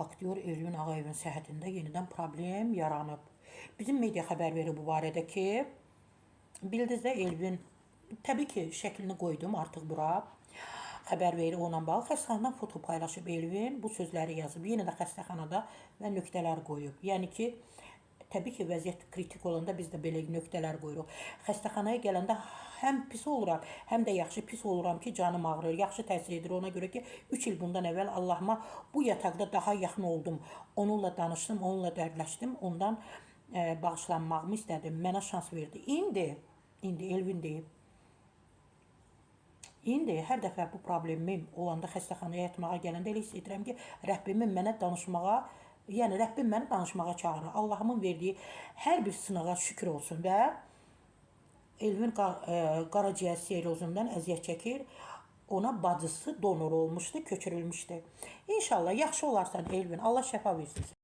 Aktyor Elvin Ağayevin səhhətində yenidən problem yaranıb. Bizim media xəbər verir bu barədə ki, bildinizdə Elvin, təbii ki, şəklini qoydum artıq bura. Xəbər verir onunla bağlı. Xəstəxanadan foto paylaşıb Elvin, bu sözləri yazıb. Yenə də xəstəxanada və nöqtələr qoyub. Yəni ki, təbii ki, vəziyyət kritik olanda biz də belə nöqtələr qoyuruq. Xəstəxanaya gələndə həm pis oluram, həm də yaxşı pis oluram ki, canım ağrır, yaxşı təsir edir. Ona görə ki, 3 il bundan əvvəl Allahıma bu yataqda daha yaxın oldum. Onunla danışdım, onunla dərdləşdim. Ondan bağışlanmağımı istədim. Mənə şans verdi. İndi Elvin deyib. İndi hər dəfə bu problemim olanda xəstəxanaya yatmağa gələndə elə hiss edirəm ki, Rəbbimin mənə danışmağa, yəni Rəbbim məni danışmağa çağırır. Allahımın verdiyi hər bir sınağa şükür olsun və Elvin qaraciyər sirozundan əziyyət çəkir. Ona bacısı donor olmuşdu, köçürülmüşdü. İnşallah yaxşı olarsan Elvin. Allah şəfa versin.